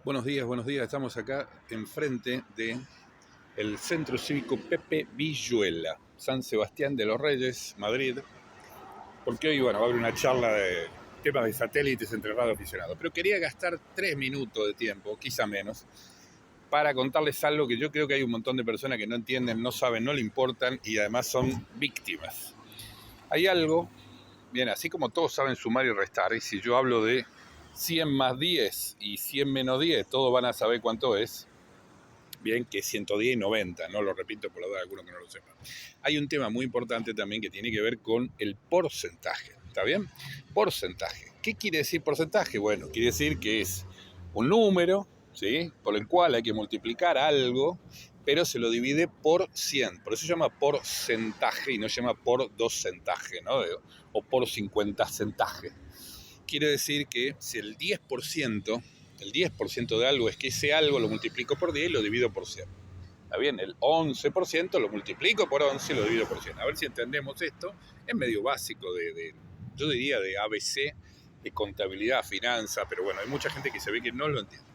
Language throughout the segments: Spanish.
Buenos días, buenos días. Estamos acá enfrente del Centro Cívico Pepe Villuela, San Sebastián de los Reyes, Madrid, porque hoy, va a haber una charla de temas de satélites entre radioaficionados. Pero quería gastar 3 minutos de tiempo, quizá menos, para contarles algo que yo creo que hay un montón de personas que no entienden, no saben, no le importan y además son víctimas. Hay algo, bien, así como todos saben sumar y restar, y si yo hablo de 100 más 10 y 100 menos 10, todos van a saber cuánto es. Bien, que 110 y 90, no lo repito por la duda de alguno que no lo sepa. Hay un tema muy importante también que tiene que ver con el porcentaje, ¿está bien? Porcentaje. ¿Qué quiere decir porcentaje? Bueno, quiere decir que es un número, ¿sí? Por el cual hay que multiplicar algo, pero se lo divide por 100. Por eso se llama porcentaje y no se llama por docentaje, ¿no? O por 50 centaje. Quiere decir que si el 10% de algo es que ese algo lo multiplico por 10 y lo divido por 100. ¿Está bien? El 11% lo multiplico por 11 y lo divido por 100. A ver si entendemos esto. Es medio básico yo diría de ABC, de contabilidad, finanza, pero bueno, hay mucha gente que se ve que no lo entiende.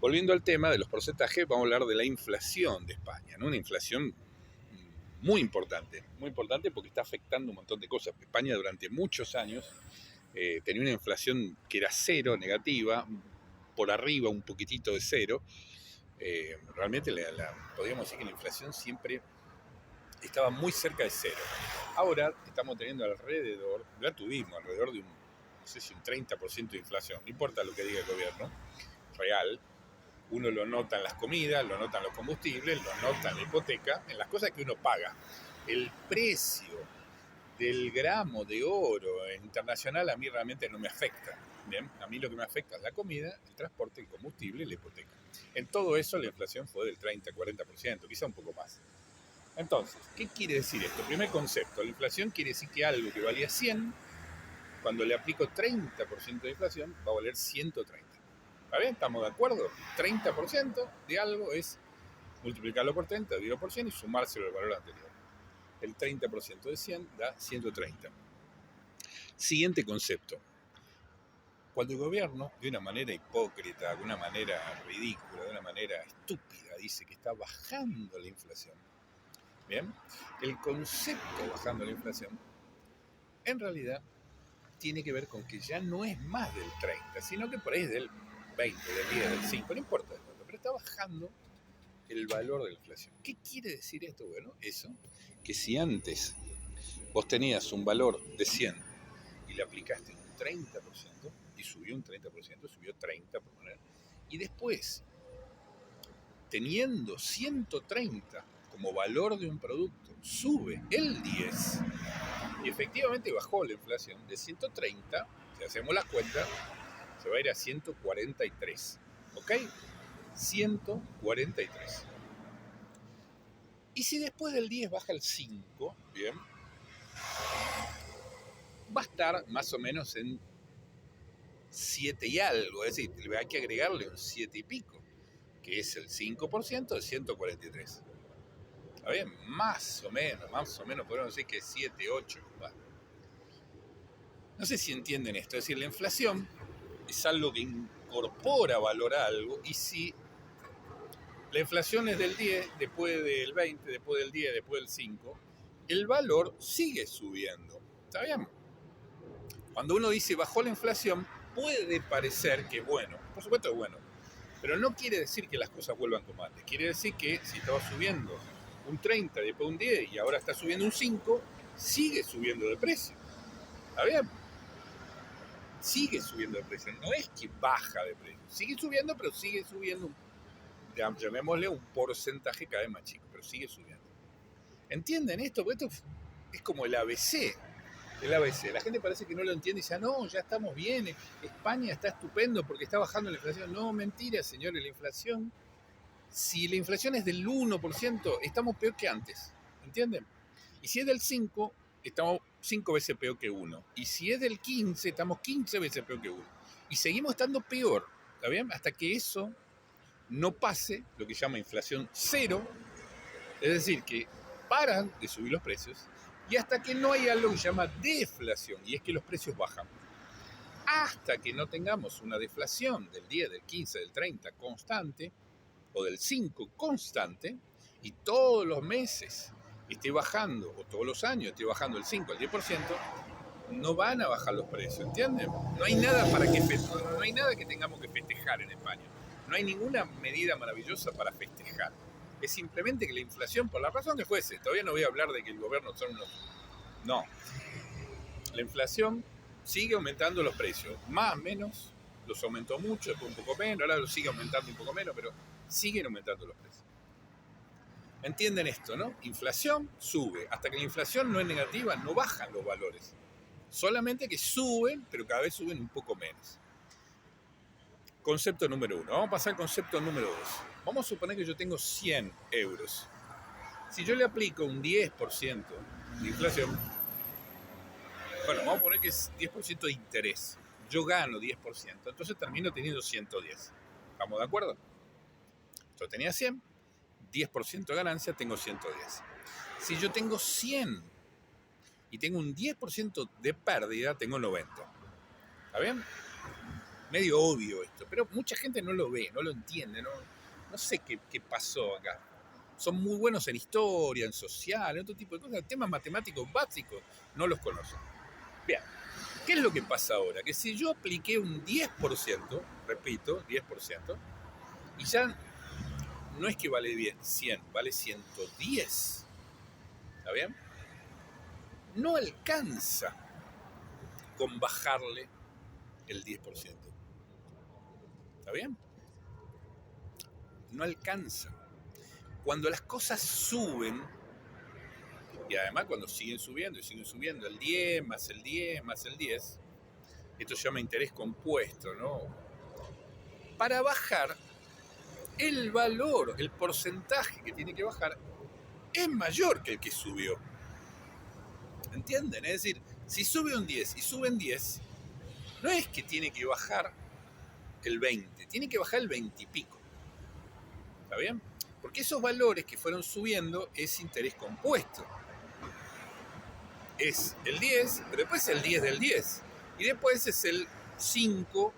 Volviendo al tema de los porcentajes, vamos a hablar de la inflación de España, ¿no? Una inflación muy importante porque está afectando un montón de cosas. España durante muchos años tenía una inflación que era cero, negativa, por arriba un poquitito de cero. Realmente podríamos decir que la inflación siempre estaba muy cerca de cero. Ahora estamos teniendo ya tuvimos alrededor de no sé si un 30% de inflación, no importa lo que diga el gobierno, real. Uno lo nota en las comidas, lo nota en los combustibles, lo nota en la hipoteca, en las cosas que uno paga. El precio del gramo de oro internacional a mí realmente no me afecta. Bien, a mí lo que me afecta es la comida, el transporte, el combustible y la hipoteca. En todo eso la inflación fue del 30-40%, quizá un poco más. Entonces, ¿qué quiere decir esto? Primer concepto, la inflación quiere decir que algo que valía 100, cuando le aplico 30% de inflación, va a valer 130. ¿Está bien? ¿Estamos de acuerdo? 30% de algo es multiplicarlo por 30, dividirlo por 100 y sumárselo al valor anterior. El 30% de 100 da 130. Siguiente concepto. Cuando el gobierno, de una manera hipócrita, de una manera ridícula, de una manera estúpida, dice que está bajando la inflación, ¿bien? El concepto de bajando la inflación, en realidad, tiene que ver con que ya no es más del 30, sino que por ahí es del 20, del 10, del 5, no importa de cuánto, pero está bajando el valor de la inflación. ¿Qué quiere decir esto? Bueno, eso, que si antes vos tenías un valor de 100 y le aplicaste un 30% y subió un 30%, subió 30 por poner, y después, teniendo 130 como valor de un producto, sube el 10 y efectivamente bajó la inflación de 130, si hacemos las cuentas, se va a ir a 143, ¿ok? 143. Y si después del 10 baja el 5, bien, va a estar más o menos en 7 y algo, es decir, hay que agregarle un 7 y pico, que es el 5% de 143. ¿Está bien? Más o menos podemos decir que 7, 8. Bueno. No sé si entienden esto, es decir, la inflación es algo que incorpora valor a algo, y si la inflación es del 10, después del 20, después del 10, después del 5, el valor sigue subiendo. ¿Está bien? Cuando uno dice bajó la inflación, puede parecer que es bueno. Por supuesto es bueno. Pero no quiere decir que las cosas vuelvan como antes. Quiere decir que si estaba subiendo un 30, después un 10 y ahora está subiendo un 5, sigue subiendo de precio. ¿Está bien? Sigue subiendo de precio. No es que baja de precio. Sigue subiendo, pero sigue subiendo, llamémosle un porcentaje cada vez más chico, pero sigue subiendo. ¿Entienden esto? Porque esto es como el ABC. El ABC. La gente parece que no lo entiende y dice, no, ya estamos bien, España está estupendo porque está bajando la inflación. No, mentira, señores, la inflación, si la inflación es del 1%, estamos peor que antes, ¿entienden? Y si es del 5, estamos 5 veces peor que 1. Y si es del 15, estamos 15 veces peor que 1. Y seguimos estando peor, ¿está bien? Hasta que eso no pase lo que se llama inflación cero, es decir, que paran de subir los precios y hasta que no hay algo que se llama deflación, y es que los precios bajan. hasta que no tengamos una deflación del 10, del 15, del 30 constante, o del 5 constante, y todos los meses esté bajando, o todos los años esté bajando el 5 al 10%, no van a bajar los precios, ¿entienden? No hay nada no hay nada que tengamos que festejar en España. No hay ninguna medida maravillosa para festejar. Es simplemente que la inflación, por la razón que fuese, todavía no voy a hablar de que el gobierno son unos... No. La inflación sigue aumentando los precios. Más o menos, los aumentó mucho, después un poco menos, ahora los sigue aumentando un poco menos, pero siguen aumentando los precios. ¿Entienden esto, no? Inflación sube. Hasta que la inflación no es negativa, no bajan los valores. Solamente que suben, pero cada vez suben un poco menos. Concepto número 1. Vamos a pasar al concepto número 2. Vamos a suponer que yo tengo 100 euros. Si yo le aplico un 10% de inflación, bueno, vamos a poner que es 10% de interés. Yo gano 10%, entonces termino teniendo 110. ¿Estamos de acuerdo? Yo tenía 100, 10% de ganancia, tengo 110. Si yo tengo 100 y tengo un 10% de pérdida, tengo 90. ¿Está bien? Medio obvio esto, pero mucha gente no lo ve, no lo entiende, no sé qué pasó acá. Son muy buenos en historia, en social, en otro tipo de cosas. Temas matemáticos básicos no los conocen. Bien, ¿qué es lo que pasa ahora? Que si yo apliqué un 10%, repito, 10%, y ya no es que vale 100, vale 110. ¿Está bien? No alcanza con bajarle el 10%. ¿Está bien? No alcanza. Cuando las cosas suben, y además cuando siguen subiendo y siguen subiendo, el 10 más el 10 más el 10, esto se llama interés compuesto, ¿no? Para bajar, el valor, el porcentaje que tiene que bajar, es mayor que el que subió. ¿Entienden? Es decir, si sube un 10 y suben 10, no es que tiene que bajar el 20, tiene que bajar el 20 y pico. ¿Está bien? Porque esos valores que fueron subiendo es interés compuesto. Es el 10, pero después es el 10 del 10. Y después es el 5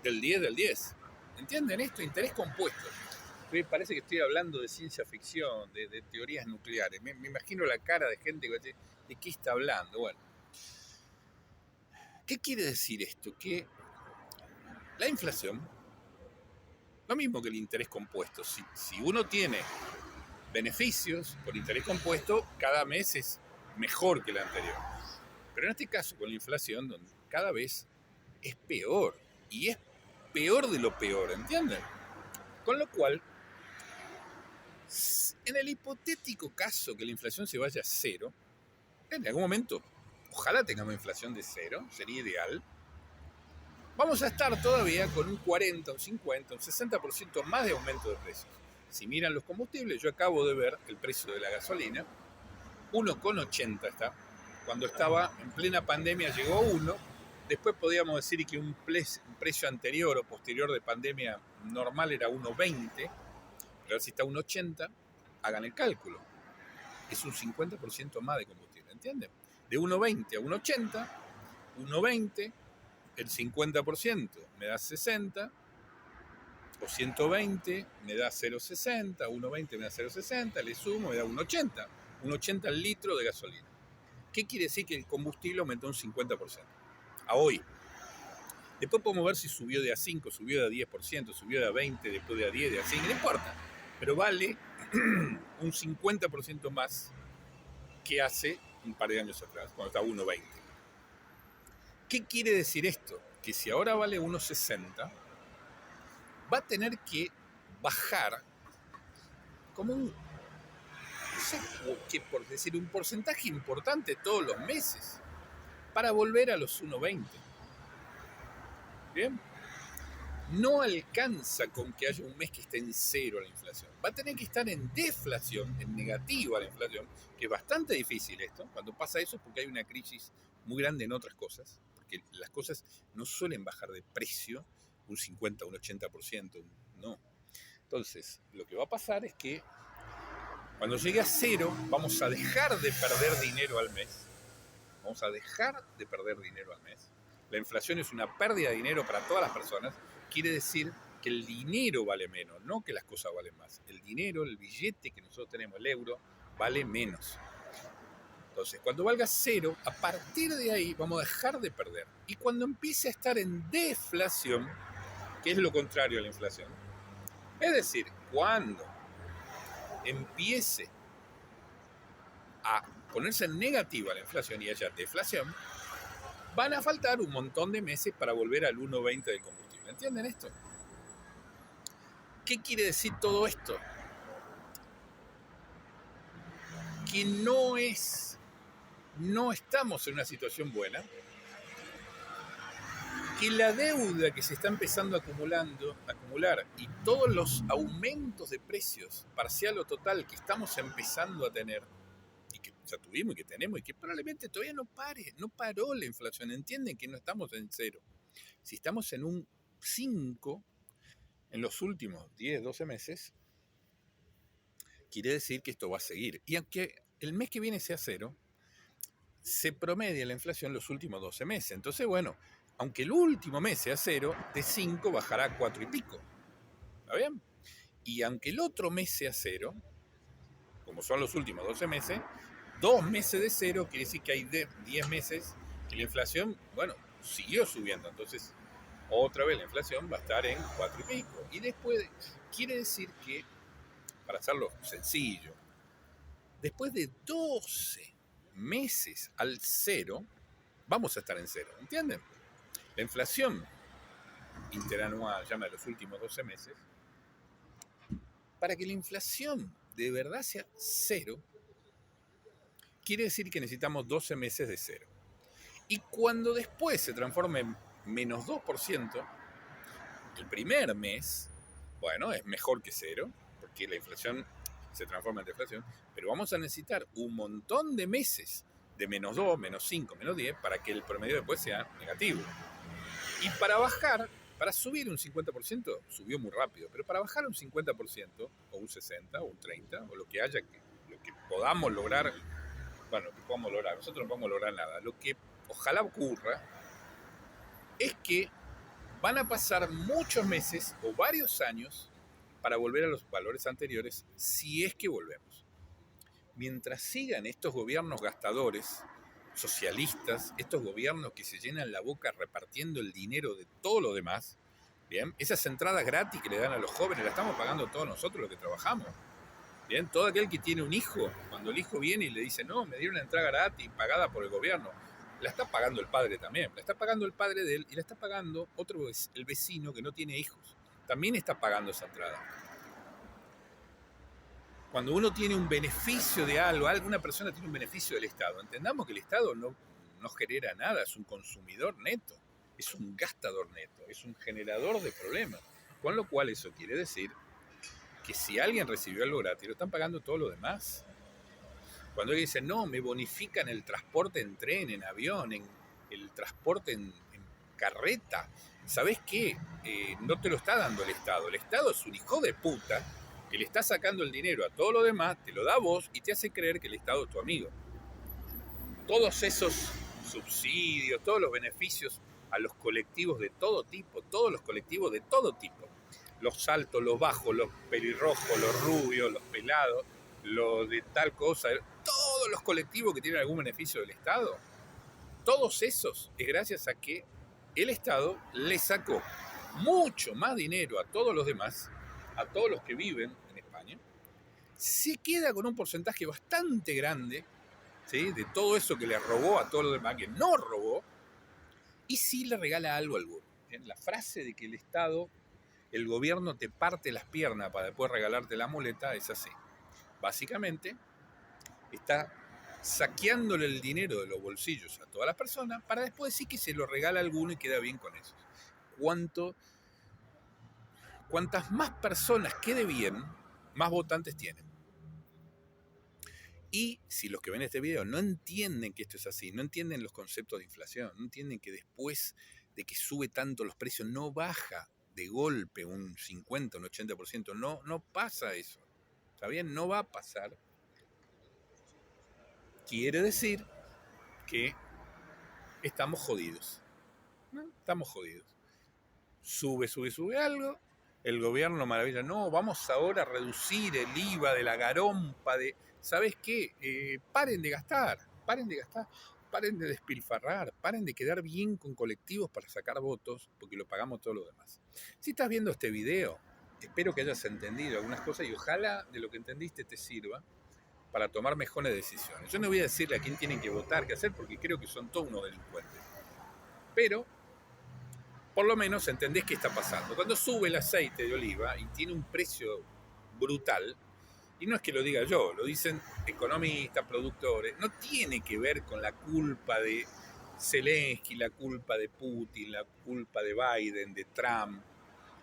del 10 del 10. ¿Entienden esto? Interés compuesto. Parece que estoy hablando de ciencia ficción, de teorías nucleares. Me imagino la cara de gente que va a decir, ¿de qué está hablando? Bueno, ¿qué quiere decir esto? Que la inflación, lo mismo que el interés compuesto, si uno tiene beneficios por interés compuesto, cada mes es mejor que el anterior. Pero en este caso, con la inflación, donde cada vez es peor, y es peor de lo peor, ¿entienden? Con lo cual, en el hipotético caso que la inflación se vaya a cero, en algún momento, ojalá tengamos inflación de cero, sería ideal, vamos a estar todavía con un 40, un 50, un 60% más de aumento de precios. Si miran los combustibles, yo acabo de ver el precio de la gasolina, 1,80 está. Cuando estaba en plena pandemia llegó a 1. Después podíamos decir que un precio anterior o posterior de pandemia normal era 1,20. Pero ahora si está a 1,80, hagan el cálculo. Es un 50% más de combustible, ¿entienden? De 1,20 a 1,80, 1,20, el 50% me da 60, o 120 me da 0,60, 1,20 me da 0,60, le sumo, me da 1,80. 1,80 el litro de gasolina. ¿Qué quiere decir? Que el combustible aumentó un 50%. A hoy. Después podemos ver si subió de a 5, subió de a 10%, subió de a 20, después de a 10, de a 5, no importa. Pero vale un 50% más que hace un par de años atrás, cuando estaba 1,20. ¿Qué quiere decir esto? Que si ahora vale 1,60, va a tener que bajar como un, no sé qué, por decir, un porcentaje importante todos los meses para volver a los 1,20. ¿Bien? No alcanza con que haya un mes que esté en cero la inflación. Va a tener que estar en deflación, en negativa la inflación, que es bastante difícil esto. Cuando pasa eso es porque hay una crisis muy grande en otras cosas, porque las cosas no suelen bajar de precio un 50, un 80%, no. Entonces, lo que va a pasar es que cuando llegue a cero, vamos a dejar de perder dinero al mes. Vamos a dejar de perder dinero al mes. la inflación es una pérdida de dinero para todas las personas, quiere decir que el dinero vale menos, no que las cosas valen más. El dinero, el billete que nosotros tenemos, el euro, vale menos. Entonces, cuando valga cero, a partir de ahí vamos a dejar de perder. Y cuando empiece a estar en deflación, que es lo contrario a la inflación, es decir, cuando empiece a ponerse en negativa la inflación y haya deflación, van a faltar un montón de meses para volver al 1,20 del combustible. ¿Entienden esto? ¿Qué quiere decir todo esto? Que no estamos en una situación buena, que la deuda que se está empezando a acumular y todos los aumentos de precios, parcial o total, que estamos empezando a tener, y que ya tuvimos y que tenemos, y que probablemente todavía no paró la inflación. Entienden que no estamos en cero. Si estamos en un 5 en los últimos 10, 12 meses, quiere decir que esto va a seguir. Y aunque el mes que viene sea cero, se promedia la inflación los últimos 12 meses. Entonces, bueno, aunque el último mes sea cero, de 5 bajará a 4 y pico. ¿Está bien? Y aunque el otro mes sea cero, como son los últimos 12 meses, 2 meses de cero quiere decir que hay 10 meses que la inflación, bueno, siguió subiendo. Entonces, otra vez la inflación va a estar en 4 y pico. Y después, quiere decir que, para hacerlo sencillo, después de 12 meses al cero, vamos a estar en cero, ¿entienden? La inflación interanual, llama de los últimos 12 meses, para que la inflación de verdad sea cero, quiere decir que necesitamos 12 meses de cero. Y cuando después se transforme en menos 2%, el primer mes, bueno, es mejor que cero, porque la inflación se transforma en deflación, pero vamos a necesitar un montón de meses de menos 2, menos 5, menos 10, para que el promedio después sea negativo. Y para bajar, para subir un 50%, subió muy rápido, pero para bajar un 50%, o un 60%, o un 30%, o lo que haya, lo que podamos lograr, bueno, lo que podamos lograr, nosotros no podemos lograr nada, lo que ojalá ocurra es que van a pasar muchos meses o varios años para volver a los valores anteriores, si es que volvemos. Mientras sigan estos gobiernos gastadores, socialistas, estos gobiernos que se llenan la boca repartiendo el dinero de todo lo demás, ¿bien? Esas entradas gratis que le dan a los jóvenes, las estamos pagando todos nosotros los que trabajamos. ¿Bien? Todo aquel que tiene un hijo, cuando el hijo viene y le dice, no, me dieron una entrada gratis pagada por el gobierno, la está pagando el padre también, la está pagando el padre de él y la está pagando el vecino que no tiene hijos. También está pagando esa entrada. Cuando uno tiene un beneficio de algo, alguna persona tiene un beneficio del Estado, entendamos que el Estado no genera nada, es un consumidor neto, es un gastador neto, es un generador de problemas. Con lo cual eso quiere decir que si alguien recibió algo gratis, lo están pagando todo lo demás. Cuando alguien dice, no, me bonifican el transporte en tren, en avión, en el transporte en carreta, ¿sabés qué? No te lo está dando el Estado. El Estado es un hijo de puta que le está sacando el dinero a todo lo demás, te lo da a vos y te hace creer que el Estado es tu amigo. Todos esos subsidios, todos los beneficios a los colectivos de todo tipo, todos los colectivos de todo tipo, los altos, los bajos, los pelirrojos, los rubios, los pelados, los de tal cosa, todos los colectivos que tienen algún beneficio del Estado, todos esos es gracias a que el Estado le sacó mucho más dinero a todos los demás, a todos los que viven en España, se queda con un porcentaje bastante grande, ¿sí?, de todo eso que le robó a todos los demás, que no robó, y sí le regala algo al alguno. La frase de que el Estado, el gobierno te parte las piernas para después regalarte la muleta es así. Básicamente, está saqueándole el dinero de los bolsillos a todas las personas para después decir que se lo regala a alguno y queda bien con eso. Cuantas más personas quede bien, más votantes tienen. Y si los que ven este video no entienden que esto es así, no entienden los conceptos de inflación, no entienden que después de que sube tanto los precios no baja de golpe un 50, un 80%, no pasa eso. ¿Está bien? No va a pasar. Quiere decir que estamos jodidos. ¿no? Estamos jodidos. Sube algo, el gobierno maravilla, no, vamos ahora a reducir el IVA de la garompa, ¿sabes qué? Paren de gastar, paren de despilfarrar, paren de quedar bien con colectivos para sacar votos, porque lo pagamos todos los demás. Si estás viendo este video, espero que hayas entendido algunas cosas y ojalá de lo que entendiste te sirva para tomar mejores decisiones. Yo no voy a decirle a quién tienen que votar, qué hacer, porque creo que son todos unos delincuentes. Pero por lo menos entendés qué está pasando. Cuando sube el aceite de oliva y tiene un precio brutal, y no es que lo diga yo, lo dicen economistas, productores, no tiene que ver con la culpa de Zelensky, la culpa de Putin, la culpa de Biden, de Trump,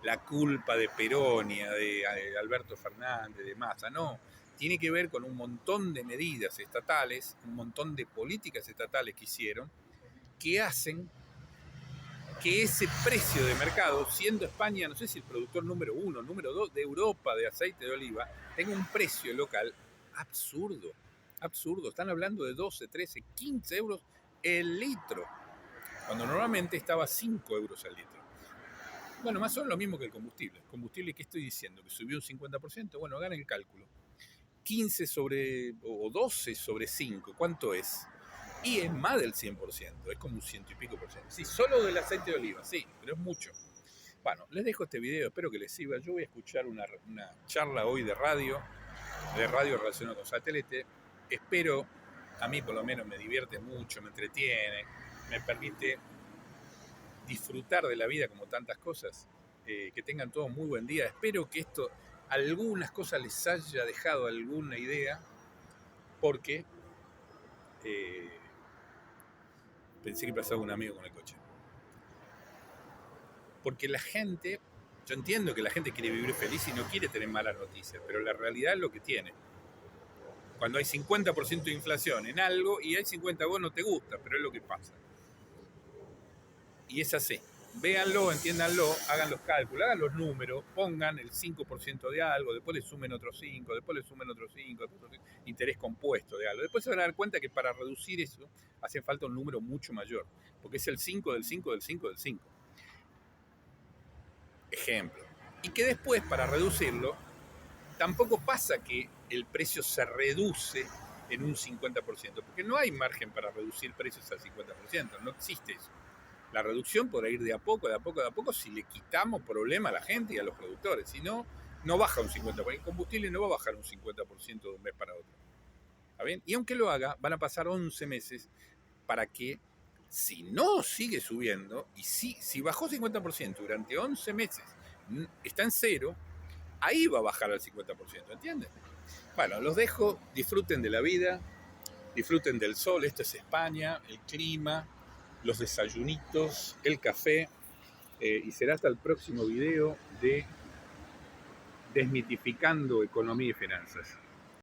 la culpa de Peronia, de Alberto Fernández, de Massa, no. Tiene que ver con un montón de medidas estatales, un montón de políticas estatales que hicieron, que hacen que ese precio de mercado, siendo España, no sé si el productor número 1, número 2 de Europa de aceite de oliva, tenga un precio local absurdo, absurdo. Están hablando de 12, 13, 15 euros el litro, cuando normalmente estaba 5 euros al litro. Bueno, más o menos lo mismo que el combustible. ¿El combustible qué estoy diciendo? ¿Que subió un 50%? Bueno, hagan el cálculo. 15 sobre, o 12 sobre 5, ¿cuánto es? Y es más del 100%, es como un 100 y pico por ciento. Sí, solo del aceite de oliva, sí, pero es mucho. Bueno, les dejo este video, espero que les sirva. Yo voy a escuchar una charla hoy de radio relacionada con satélite. Espero, a mí por lo menos me divierte mucho, me entretiene, me permite disfrutar de la vida como tantas cosas. Que tengan todos muy buen día. Espero que esto, algunas cosas les haya dejado alguna idea, porque pensé que pasaba un amigo con el coche. Porque la gente, yo entiendo que la gente quiere vivir feliz y no quiere tener malas noticias, pero la realidad es lo que tiene. Cuando hay 50% de inflación en algo y hay 50% vos no te gusta, pero es lo que pasa. Y es así. Véanlo, entiéndanlo, hagan los cálculos, hagan los números, pongan el 5% de algo, después le sumen otros 5, después le sumen otros 5, interés compuesto de algo. Después se van a dar cuenta que para reducir eso hace falta un número mucho mayor, porque es el 5 del 5 del 5 del 5. Ejemplo. Y que después, para reducirlo, tampoco pasa que el precio se reduce en un 50%, porque no hay margen para reducir precios al 50%, no existe eso. La reducción podrá ir de a poco, si le quitamos problema a la gente y a los productores. Si no, no baja un 50%. El combustible no va a bajar un 50% de un mes para otro. ¿Está bien? Y aunque lo haga, van a pasar 11 meses para que, si no sigue subiendo, y si bajó 50% durante 11 meses, está en cero, ahí va a bajar al 50%, ¿entienden? Bueno, los dejo, disfruten de la vida, disfruten del sol, esto es España, el clima, los desayunitos, el café, y será hasta el próximo video de Desmitificando Economía y Finanzas.